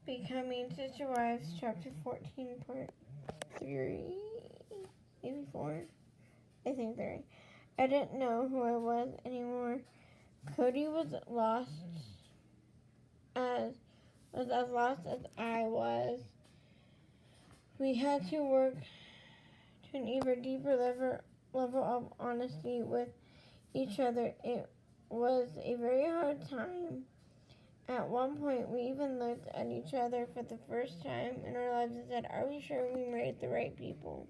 Becoming Sister Wives, Chapter 14, Part 3, maybe 4? I think 3. I didn't know who I was anymore. Cody was as lost as I was. We had to work to an even deeper level of honesty with each other. It was a very hard time. At one point, we even looked at each other for the first time in our lives and said, "Are we sure we married the right people?"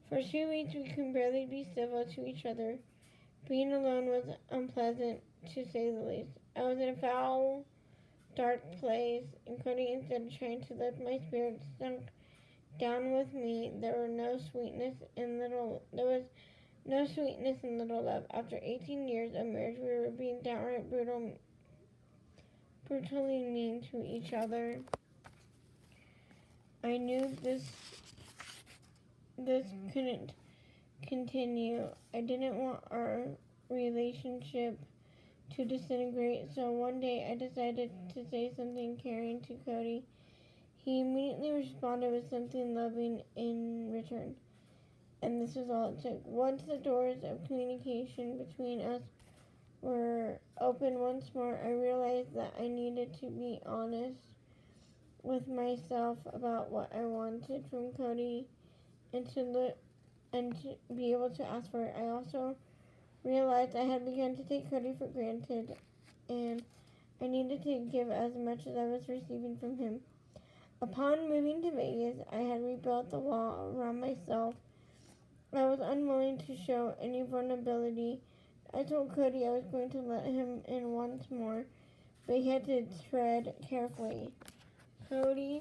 For 2 weeks, we could barely be civil to each other. Being alone was unpleasant, to say the least. I was in a foul, dark place, and Cody, instead of trying to lift my spirits, sunk down with me. There was no sweetness in little love. After 18 years of marriage, we were being downright brutally mean to each other. I knew this couldn't continue. I didn't want our relationship to disintegrate, so one day I decided to say something caring to Cody. He immediately responded with something loving in return, and this was all it took. Once the doors of communication between us were open once more, I realized that I needed to be honest with myself about what I wanted from Cody and to be able to ask for it. I also realized I had begun to take Cody for granted, and I needed to give as much as I was receiving from him. Upon moving to Vegas, I had rebuilt the wall around myself. I was unwilling to show any vulnerability. I told Cody I was going to let him in once more, but he had to tread carefully. Cody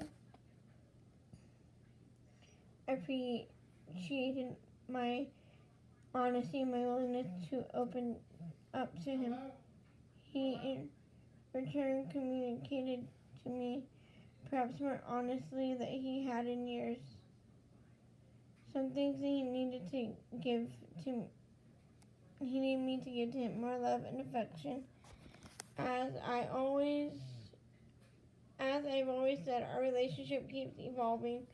appreciated my honesty and my willingness to open up to him. He, in return, communicated to me, perhaps more honestly, that he had in years. Some things he needed me to give to him, more love and affection. As I've always said, our relationship keeps evolving.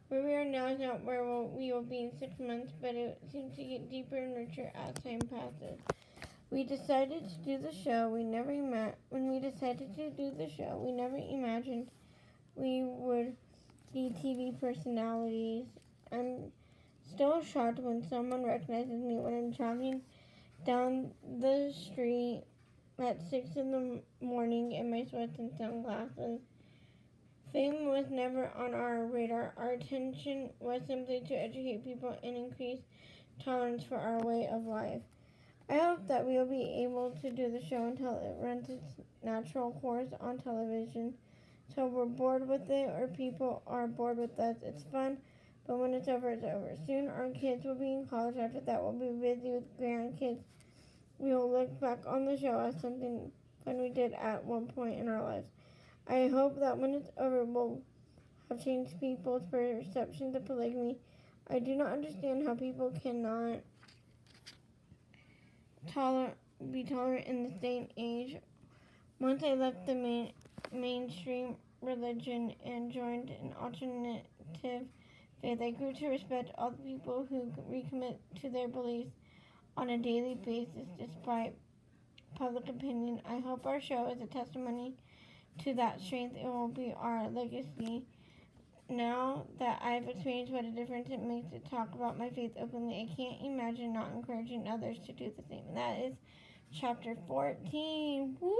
Where we are now is not where we will be in 6 months, but it seems to get deeper and richer as time passes. We decided to do the show. When we decided to do the show, we never imagined we would be TV personalities. I'm still shocked when someone recognizes me when I'm jogging down the street at 6 in the morning in my sweats and sunglasses. Fame was never on our radar. Our intention was simply to educate people and increase tolerance for our way of life. I hope that we will be able to do the show until it runs its natural course on television. So we're bored with it, or people are bored with us. It's fun, but when it's over, it's over. Soon our kids will be in college. After that, we'll be busy with grandkids. We will look back on the show as something fun we did at one point in our lives. I hope that when it's over, we'll have changed people's perceptions of polygamy. I do not understand how people cannot be tolerant in this day and age. Once I left the mainstream religion and joined an alternative faith, I grew to respect all the people who recommit to their beliefs on a daily basis despite public opinion. I hope our show is a testimony to that strength. It will be our legacy. Now that I've experienced what a difference it makes to talk about my faith openly, I can't imagine not encouraging others to do the same. And that is chapter 14. Woo!